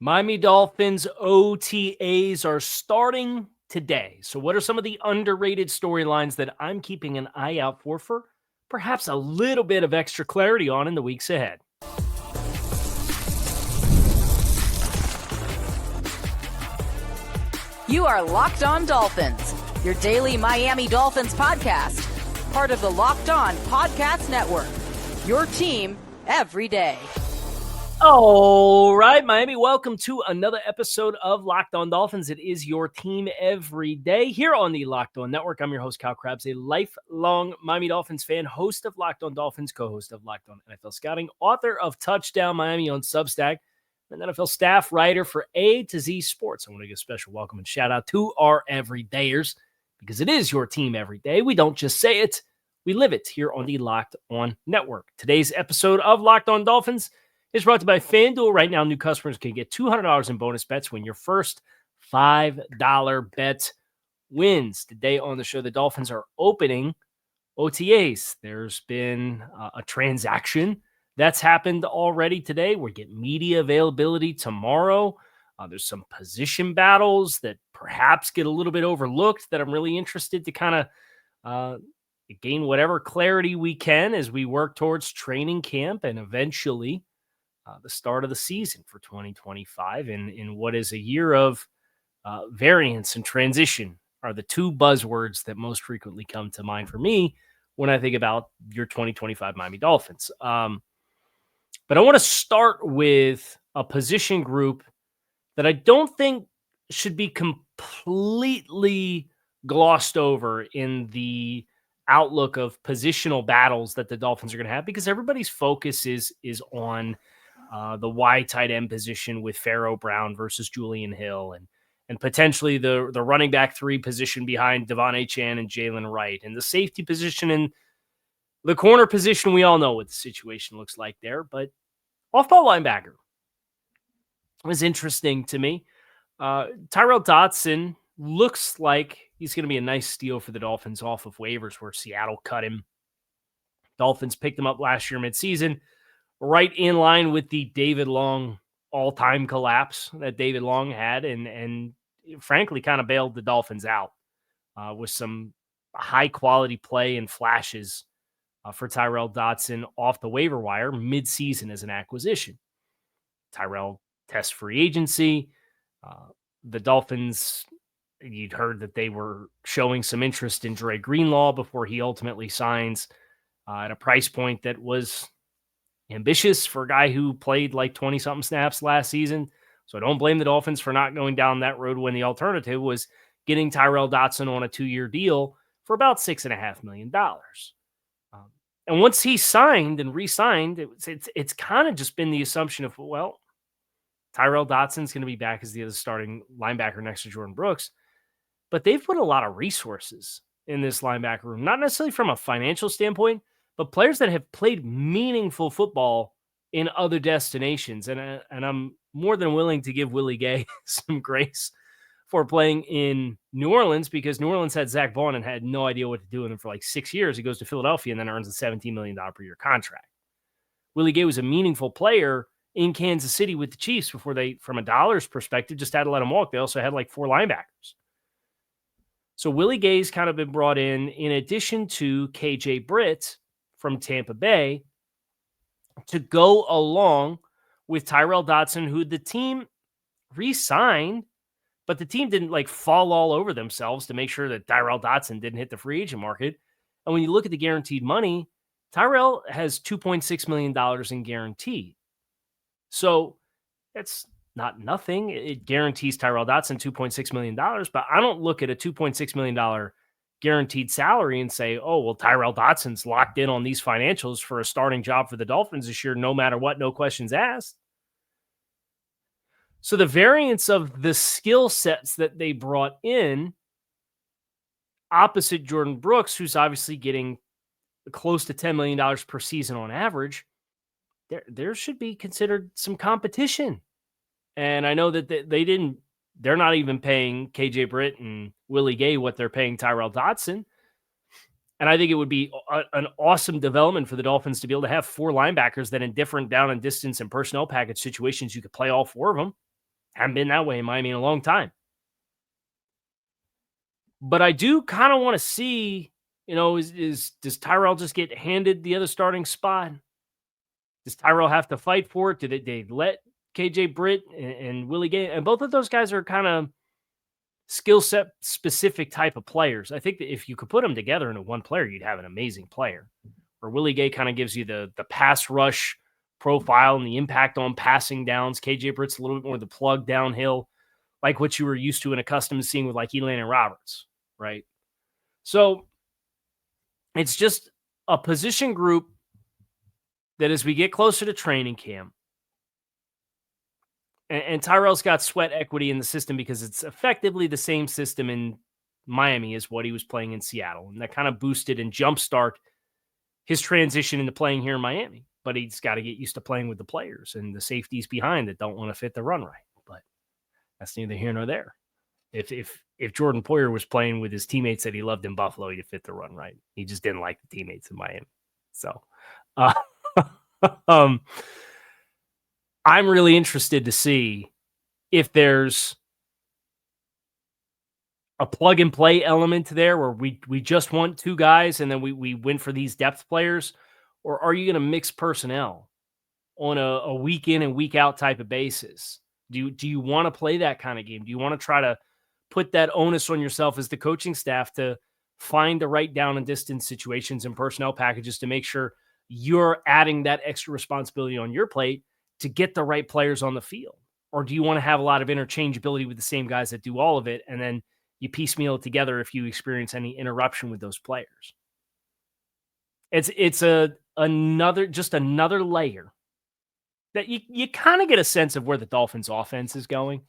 Miami Dolphins OTAs are starting today. So, what are some of the underrated storylines that I'm keeping an eye out for perhaps a little bit of extra clarity on in the weeks ahead? You are Locked On Dolphins, your daily Miami Dolphins podcast, part of the Locked On Podcast Network, your team every day. All right, Miami, welcome to another episode of Locked On Dolphins. It is your team every day here on the Locked On Network. I'm your host, Kyle Krabs, a lifelong Miami Dolphins fan, host of Locked On Dolphins, co-host of Locked On NFL Scouting, author of Touchdown Miami on Substack, and NFL staff writer for A to Z Sports. I want to give a special welcome and shout out to our everydayers because it is your team every day. We don't just say it, we live it here on the Locked On Network. Today's episode of Locked On Dolphins is brought to you by FanDuel. Right now, new customers can get $200 in bonus bets when your first $5 bet wins. Today on the show, the Dolphins are opening OTAs. There's been a transaction that's happened already today. We're getting media availability tomorrow. There's some position battles that perhaps get a little bit overlooked that I'm really interested to kind of gain whatever clarity we can as we work towards training camp and eventually the start of the season for 2025 in what is a year of variance and transition are the two buzzwords that most frequently come to mind for me when I think about your 2025 Miami Dolphins. But I want to start with a position group that I don't think should be completely glossed over in the outlook of positional battles that the Dolphins are going to have, because everybody's focus is on the wide tight end position with Pharaoh Brown versus Julian Hill, and potentially the running back 3 position behind Devon Achane and Jalen Wright, and the safety position and the corner position. We all know what the situation looks like there, but off-ball linebacker was interesting to me. Tyrel Dotson looks like he's going to be a nice steal for the Dolphins off of waivers where Seattle cut him. Dolphins picked him up last year midseason, right in line with the David Long all-time collapse that David Long had, and frankly kind of bailed the Dolphins out with some high-quality play and flashes for Tyrel Dotson off the waiver wire mid-season as an acquisition. Tyrel tests free agency. The Dolphins, you'd heard that they were showing some interest in Dre Greenlaw before he ultimately signs at a price point that was ambitious for a guy who played like 20-something snaps last season. So I don't blame the Dolphins for not going down that road when the alternative was getting Tyrel Dotson on a 2-year deal for about $6.5 million. And once he signed and re-signed, it's kind of just been the assumption of, well, Tyrel Dotson's going to be back as the other starting linebacker next to Jordan Brooks. But they've put a lot of resources in this linebacker room, not necessarily from a financial standpoint, but players that have played meaningful football in other destinations. And I'm more than willing to give Willie Gay some grace for playing in New Orleans, because New Orleans had Zach Vaughn and had no idea what to do with him for like 6 years. He goes to Philadelphia and then earns a $17 million per year contract. Willie Gay was a meaningful player in Kansas City with the Chiefs before they, from a dollars perspective, just had to let him walk. They also had like 4 linebackers. So Willie Gay's kind of been brought in addition to KJ Britt from Tampa Bay, to go along with Tyrel Dotson, who the team re-signed, but the team didn't like fall all over themselves to make sure that Tyrel Dotson didn't hit the free agent market. And when you look at the guaranteed money, Tyrel has $2.6 million in guaranteed. So that's not nothing. It guarantees Tyrel Dotson $2.6 million, but I don't look at a $2.6 million guaranteed salary and say, oh, well, Tyrel Dotson's locked in on these financials for a starting job for the Dolphins this year, no matter what, no questions asked. So the variance of the skill sets that they brought in opposite Jordan Brooks, who's obviously getting close to $10 million per season on average, there should be considered some competition. And I know that they're not even paying KJ Britt and Willie Gay what they're paying Tyrel Dotson. And I think it would be an awesome development for the Dolphins to be able to have 4 linebackers that in different down and distance and personnel package situations, you could play all 4 of them. Haven't been that way in Miami in a long time. But I do kind of want to see, does Tyrell just get handed the other starting spot? Does Tyrell have to fight for it? Do they let KJ Britt and Willie Gay? And both of those guys are kind of skill set specific type of players. I think that if you could put them together into one player, you'd have an amazing player. Or Willie Gay kind of gives you the pass rush profile and the impact on passing downs. KJ Britt's a little bit more the plug downhill, like what you were used to and accustomed to seeing with like Elan and Roberts, right? So it's just a position group that as we get closer to training camp, and Tyrell's got sweat equity in the system because it's effectively the same system in Miami as what he was playing in Seattle. And that kind of boosted and jumpstart his transition into playing here in Miami. But he's got to get used to playing with the players and the safeties behind that don't want to fit the run right. But that's neither here nor there. If Jordan Poyer was playing with his teammates that he loved in Buffalo, he'd fit the run right. He just didn't like the teammates in Miami. So I'm really interested to see if there's a plug and play element there where we just want two guys and then we win for these depth players, or are you going to mix personnel on a week in and week out type of basis? Do you want to play that kind of game? Do you want to try to put that onus on yourself as the coaching staff to find the right down and distance situations and personnel packages to make sure you're adding that extra responsibility on your plate to get the right players on the field? Or do you want to have a lot of interchangeability with the same guys that do all of it, and then you piecemeal it together if you experience any interruption with those players? It's another layer that you kind of get a sense of where the Dolphins offense is going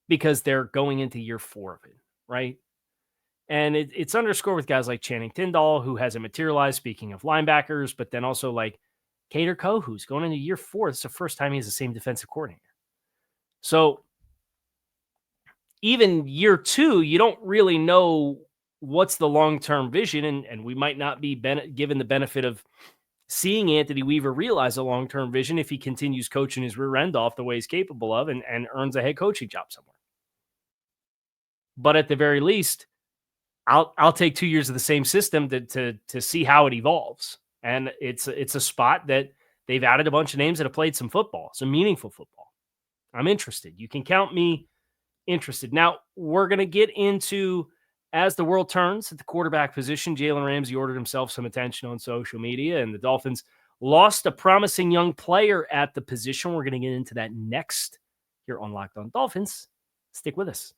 because they're going into year 4 of it, right? And it's underscored with guys like Channing Tindall, who hasn't materialized, speaking of linebackers, but then also like Kader Koh, who's going into year 4. It's the first time he has the same defensive coordinator. So even year 2, you don't really know what's the long-term vision, and we might not be given the benefit of seeing Anthony Weaver realize a long-term vision if he continues coaching his rear end off the way he's capable of and earns a head coaching job somewhere. But at the very least, I'll take 2 years of the same system to see how it evolves. And it's a spot that they've added a bunch of names that have played some football, some meaningful football. I'm interested. You can count me interested. Now, we're going to get into, as the world turns at the quarterback position, Jalen Ramsey ordered himself some attention on social media, and the Dolphins lost a promising young player at the position. We're going to get into that next here on Locked On Dolphins. Stick with us.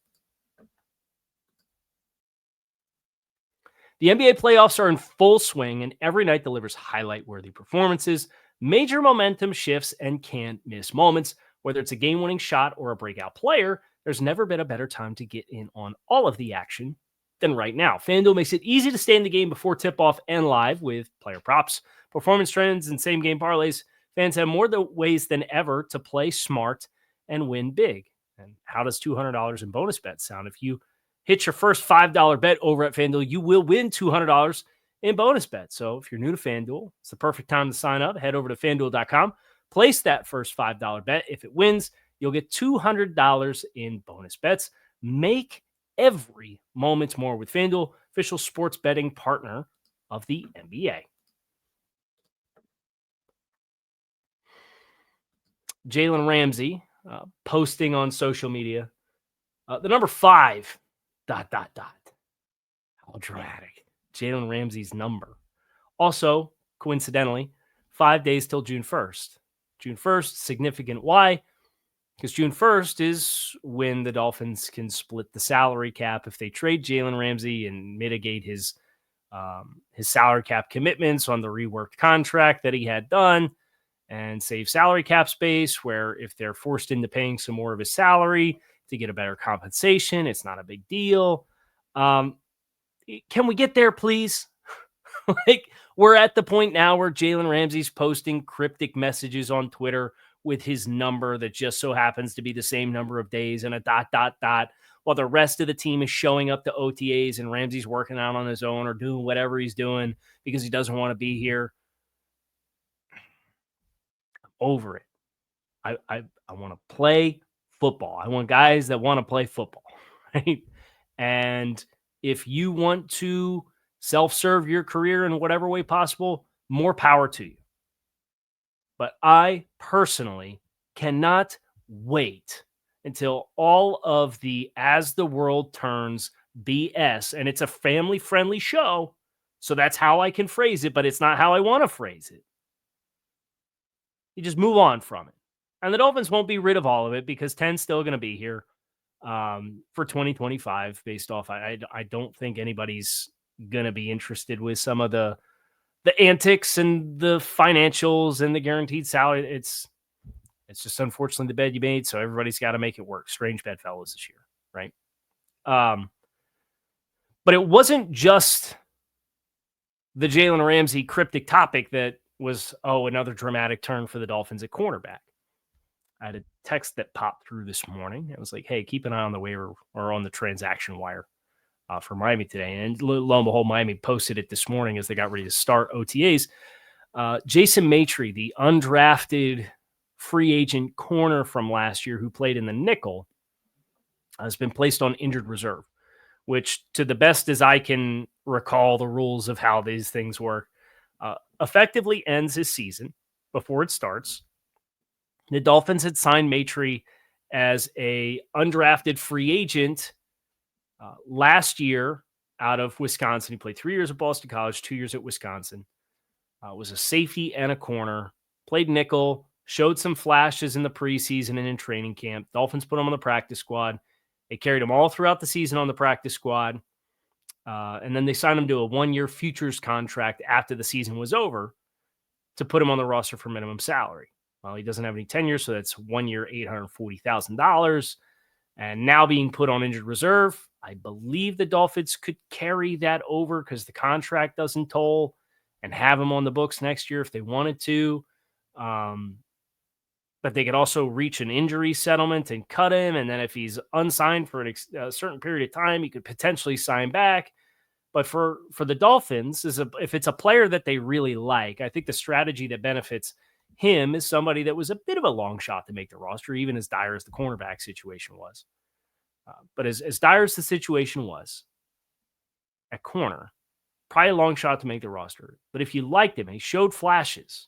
The NBA playoffs are in full swing, and every night delivers highlight-worthy performances, major momentum shifts, and can't-miss moments. Whether it's a game-winning shot or a breakout player, there's never been a better time to get in on all of the action than right now. FanDuel makes it easy to stay in the game before tip-off and live with player props, performance trends, and same-game parlays. Fans have more ways than ever to play smart and win big. And how does $200 in bonus bets sound? If you hit your first $5 bet over at FanDuel, you will win $200 in bonus bets. So if you're new to FanDuel, it's the perfect time to sign up. Head over to FanDuel.com. Place that first $5 bet. If it wins, you'll get $200 in bonus bets. Make every moment more with FanDuel, official sports betting partner of the NBA. Jalen Ramsey posting on social media. The number 5, ... How dramatic. Jalen Ramsey's number. Also, coincidentally, 5 days till June 1st. June 1st, significant. Why? Because June 1st is when the Dolphins can split the salary cap if they trade Jalen Ramsey and mitigate his salary cap commitments on the reworked contract that he had done and save salary cap space, where if they're forced into paying some more of his salary to get a better compensation, it's not a big deal. Can we get there, please? Like, we're at the point now where Jalen Ramsey's posting cryptic messages on Twitter with his number that just so happens to be the same number of days and a ... while the rest of the team is showing up to OTAs and Ramsey's working out on his own or doing whatever he's doing because he doesn't want to be here. I'm over it. I want to play football. I want guys that want to play football, right? And if you want to self-serve your career in whatever way possible, more power to you. But I personally cannot wait until all of the as the world turns BS, and it's a family-friendly show, so that's how I can phrase it, but it's not how I want to phrase it. You just move on from it. And the Dolphins won't be rid of all of it because 10's still going to be here for 2025 based off. I don't think anybody's going to be interested with some of the antics and the financials and the guaranteed salary. It's just unfortunately the bed you made, so everybody's got to make it work. Strange bedfellows this year, right? But it wasn't just the Jalen Ramsey cryptic topic that was, another dramatic turn for the Dolphins at cornerback. I had a text that popped through this morning. It was like, hey, keep an eye on the waiver or on the transaction wire for Miami today. And lo and behold, Miami posted it this morning as they got ready to start OTAs. Jason Maitre, the undrafted free agent corner from last year who played in the nickel, has been placed on injured reserve, which, to the best as I can recall the rules of how these things work, effectively ends his season before it starts. The Dolphins had signed Maitre as a undrafted free agent last year out of Wisconsin. He played 3 years at Boston College, 2 years at Wisconsin. Was a safety and a corner. Played nickel. Showed some flashes in the preseason and in training camp. Dolphins put him on the practice squad. They carried him all throughout the season on the practice squad. And then they signed him to a 1-year futures contract after the season was over to put him on the roster for minimum salary. Well, he doesn't have any tenure, so that's 1 year, $840,000. And now being put on injured reserve, I believe the Dolphins could carry that over because the contract doesn't toll and have him on the books next year if they wanted to. But they could also reach an injury settlement and cut him. And then if he's unsigned for a certain period of time, he could potentially sign back. But for the Dolphins, if it's a player that they really like, I think the strategy that benefits him is somebody that was a bit of a long shot to make the roster, even as dire as the cornerback situation was. But as dire as the situation was at corner, probably a long shot to make the roster. But if you liked him and he showed flashes,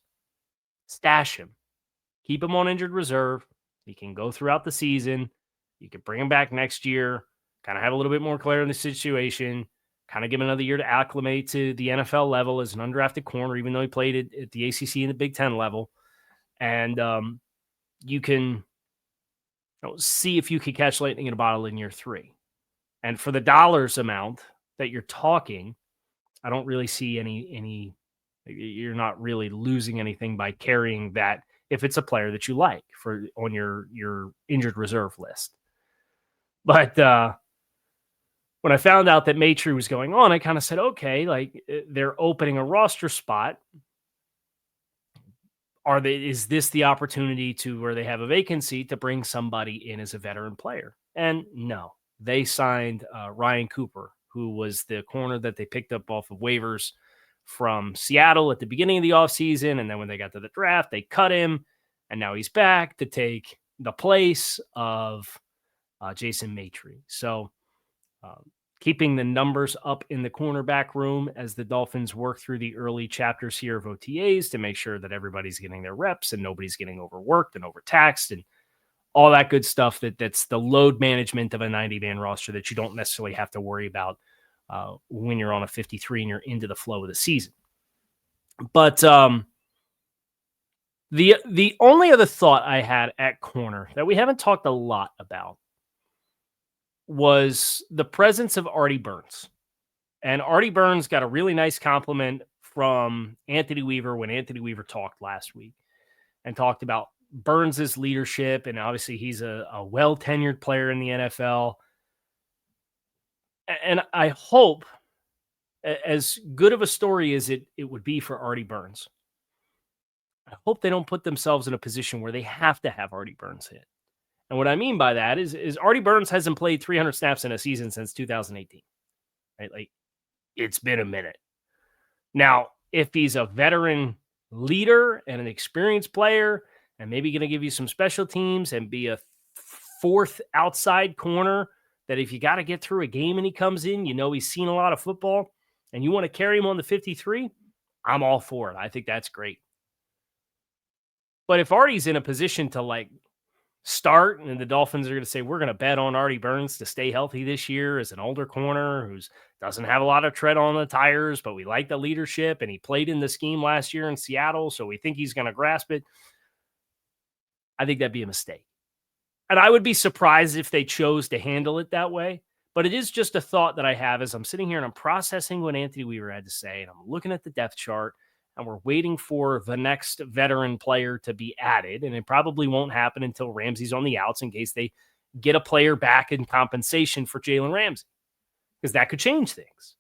stash him. Keep him on injured reserve. He can go throughout the season. You can bring him back next year, kind of have a little bit more clarity in the situation, kind of give him another year to acclimate to the NFL level as an undrafted corner, even though he played at the ACC and the Big Ten level. And you can see if you can catch lightning in a bottle in year 3. And for the dollars amount that you're talking, I don't really see any you're not really losing anything by carrying that if it's a player that you like on your injured reserve list. But when I found out that Maitre was going on, I kind of said, okay, like they're opening a roster spot. Is this the opportunity to where they have a vacancy to bring somebody in as a veteran player? And no, they signed Ryan Cooper, who was the corner that they picked up off of waivers from Seattle at the beginning of the offseason. And then when they got to the draft, they cut him. And now he's back to take the place of Jason Maitre. So keeping the numbers up in the cornerback room as the Dolphins work through the early chapters here of OTAs to make sure that everybody's getting their reps and nobody's getting overworked and overtaxed and all that good stuff. That's the load management of a 90-man roster that you don't necessarily have to worry about when you're on a 53 and you're into the flow of the season. But the only other thought I had at corner that we haven't talked a lot about was the presence of Artie Burns. And Artie Burns got a really nice compliment from Anthony Weaver when Anthony Weaver talked last week and talked about Burns' leadership. And obviously he's a well-tenured player in the NFL. And I hope, as good of a story as it would be for Artie Burns, I hope they don't put themselves in a position where they have to have Artie Burns hit. And what I mean by that is Artie Burns hasn't played 300 snaps in a season since 2018. Right? Like, it's been a minute. Now, if he's a veteran leader and an experienced player and maybe going to give you some special teams and be a fourth outside corner that if you got to get through a game and he comes in, he's seen a lot of football and you want to carry him on the 53, I'm all for it. I think that's great. But if Artie's in a position to start and the Dolphins are going to say, we're going to bet on Artie Burns to stay healthy this year as an older corner who doesn't have a lot of tread on the tires, but we like the leadership and he played in the scheme last year in Seattle, so we think he's going to grasp it. I think that'd be a mistake. And I would be surprised if they chose to handle it that way. But it is just a thought that I have as I'm sitting here and I'm processing what Anthony Weaver had to say. And I'm looking at the depth chart and we're waiting for the next veteran player to be added. And it probably won't happen until Ramsey's on the outs in case they get a player back in compensation for Jalen Ramsey, because that could change things.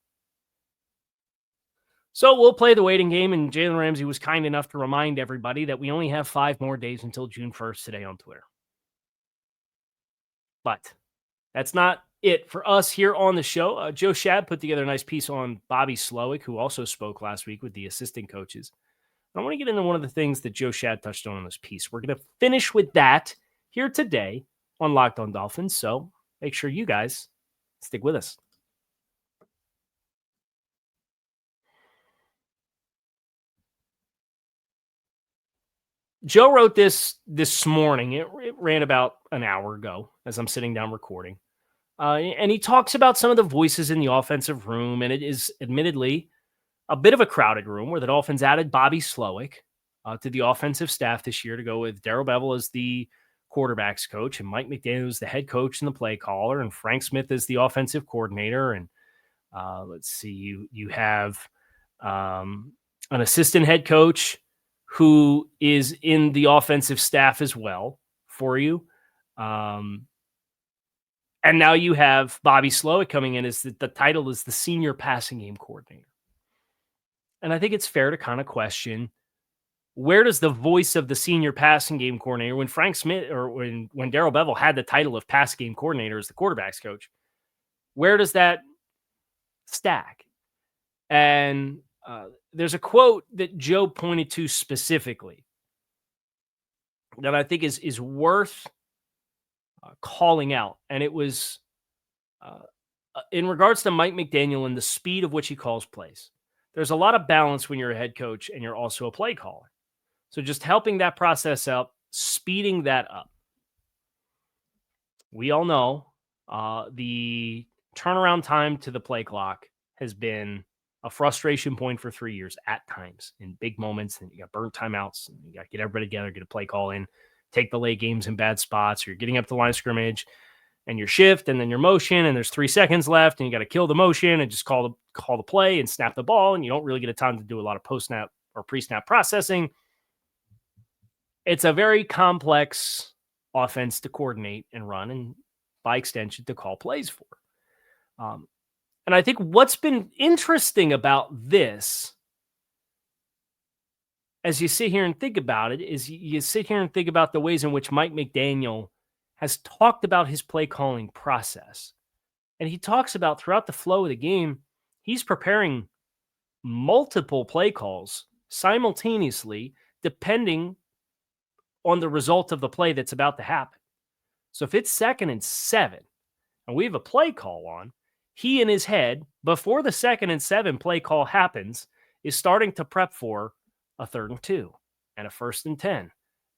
So we'll play the waiting game. And Jalen Ramsey was kind enough to remind everybody that we only have 5 more days until June 1st today on Twitter. But that's not it for us here on the show. Joe Shad put together a nice piece on Bobby Slowik, who also spoke last week with the assistant coaches. I want to get into one of the things that Joe Shad touched on in this piece. We're going to finish with that here today on Locked On Dolphins. So make sure you guys stick with us. Joe wrote this morning. It ran about an hour ago as I'm sitting down recording. And he talks about some of the voices in the offensive room, and it is admittedly a bit of a crowded room where the Dolphins added Bobby Slowik to the offensive staff this year to go with Darrell Bevell as the quarterback's coach and Mike McDaniel as the head coach and the play caller and Frank Smith as the offensive coordinator. And let's see, you have an assistant head coach who is in the offensive staff as well for you. And now you have Bobby Slowik coming in as the title is the senior passing game coordinator. And I think it's fair to kind of question, where does the voice of the senior passing game coordinator, when Frank Smith or when Darrell Bevell had the title of pass game coordinator as the quarterback's coach, where does that stack? And there's a quote that Joe pointed to specifically that I think is worth calling out. And it was in regards to Mike McDaniel and the speed of which he calls plays. There's a lot of balance when you're a head coach and you're also a play caller. So just helping that process up, speeding that up. We all know the turnaround time to the play clock has been a frustration point for 3 years at times in big moments. And you got burnt timeouts and you got to get everybody together, get a play call in, take the late games in bad spots, or you're getting up the line of scrimmage and your shift and then your motion and there's 3 seconds left and you got to kill the motion and just call the play and snap the ball. And you don't really get a time to do a lot of post-snap or pre-snap processing. It's a very complex offense to coordinate and run and by extension to call plays for. And I think what's been interesting about this, as you sit here and think about it, is you sit here and think about the ways in which Mike McDaniel has talked about his play calling process. And he talks about throughout the flow of the game, he's preparing multiple play calls simultaneously, depending on the result of the play that's about to happen. So if it's 2nd and 7 and we have a play call on, he in his head, before the 2nd and 7 play call happens, is starting to prep for a 3rd and 2 and a 1st and 10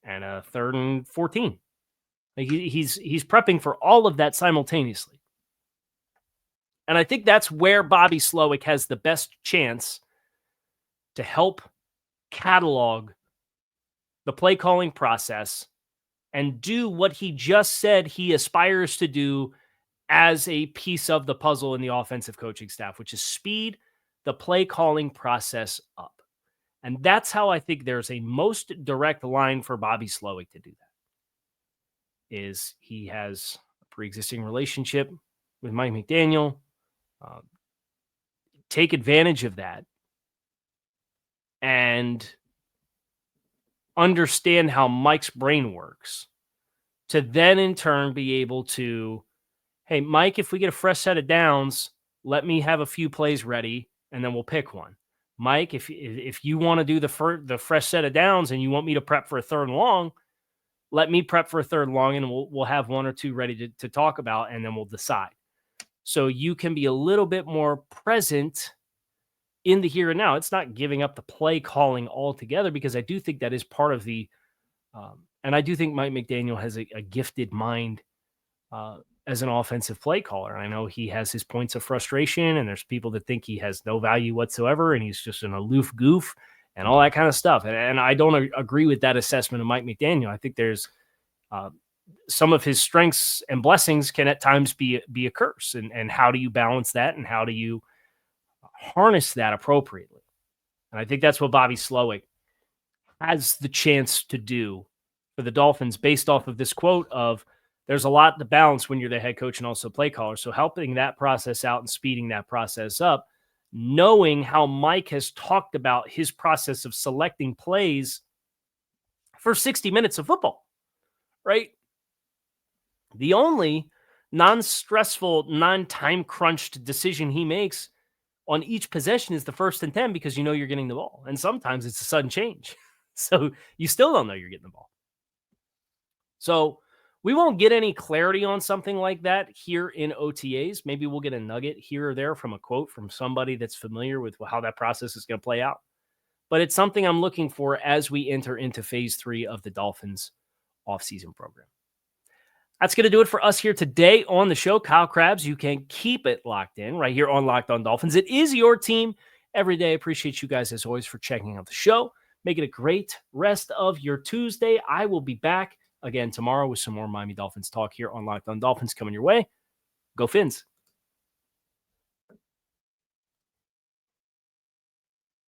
and a 3rd and 14. He's prepping for all of that simultaneously. And I think that's where Bobby Slowik has the best chance to help catalog the play calling process and do what he just said he aspires to do as a piece of the puzzle in the offensive coaching staff, which is speed the play calling process up. And that's how I think there's a most direct line for Bobby Slowik to do that. Is he has a pre-existing relationship with Mike McDaniel. Take advantage of that and understand how Mike's brain works to then in turn be able to, hey, Mike, if we get a fresh set of downs, let me have a few plays ready and then we'll pick one. Mike, if you want to do the fresh set of downs and you want me to prep for a 3rd and long, let me prep for a third long, and we'll have one or two ready to talk about, and then we'll decide. So you can be a little bit more present in the here and now. It's not giving up the play calling altogether, because I do think that is part of the and I do think Mike McDaniel has a gifted mind as an offensive play caller. I know he has his points of frustration, and there's people that think he has no value whatsoever, and he's just an aloof goof and all that kind of stuff. And I don't agree with that assessment of Mike McDaniel. I think there's some of his strengths and blessings can at times be a curse. And how do you balance that, and how do you harness that appropriately? And I think that's what Bobby Slowik has the chance to do for the Dolphins, based off of this quote of, there's a lot to balance when you're the head coach and also play caller. So helping that process out and speeding that process up, knowing how Mike has talked about his process of selecting plays for 60 minutes of football, right? The only non-stressful, non-time crunched decision he makes on each possession is the 1st and 10, because you know you're getting the ball. And sometimes it's a sudden change. So you still don't know you're getting the ball. So we won't get any clarity on something like that here in OTAs. Maybe we'll get a nugget here or there from a quote from somebody that's familiar with how that process is going to play out. But it's something I'm looking for as we enter into phase 3 of the Dolphins offseason program. That's going to do it for us here today on the show. Kyle Krabs, you can keep it locked in right here on Locked On Dolphins. It is your team every day. I appreciate you guys, as always, for checking out the show. Make it a great rest of your Tuesday. I will be back again tomorrow with some more Miami Dolphins talk here on Locked On Dolphins coming your way. Go Fins.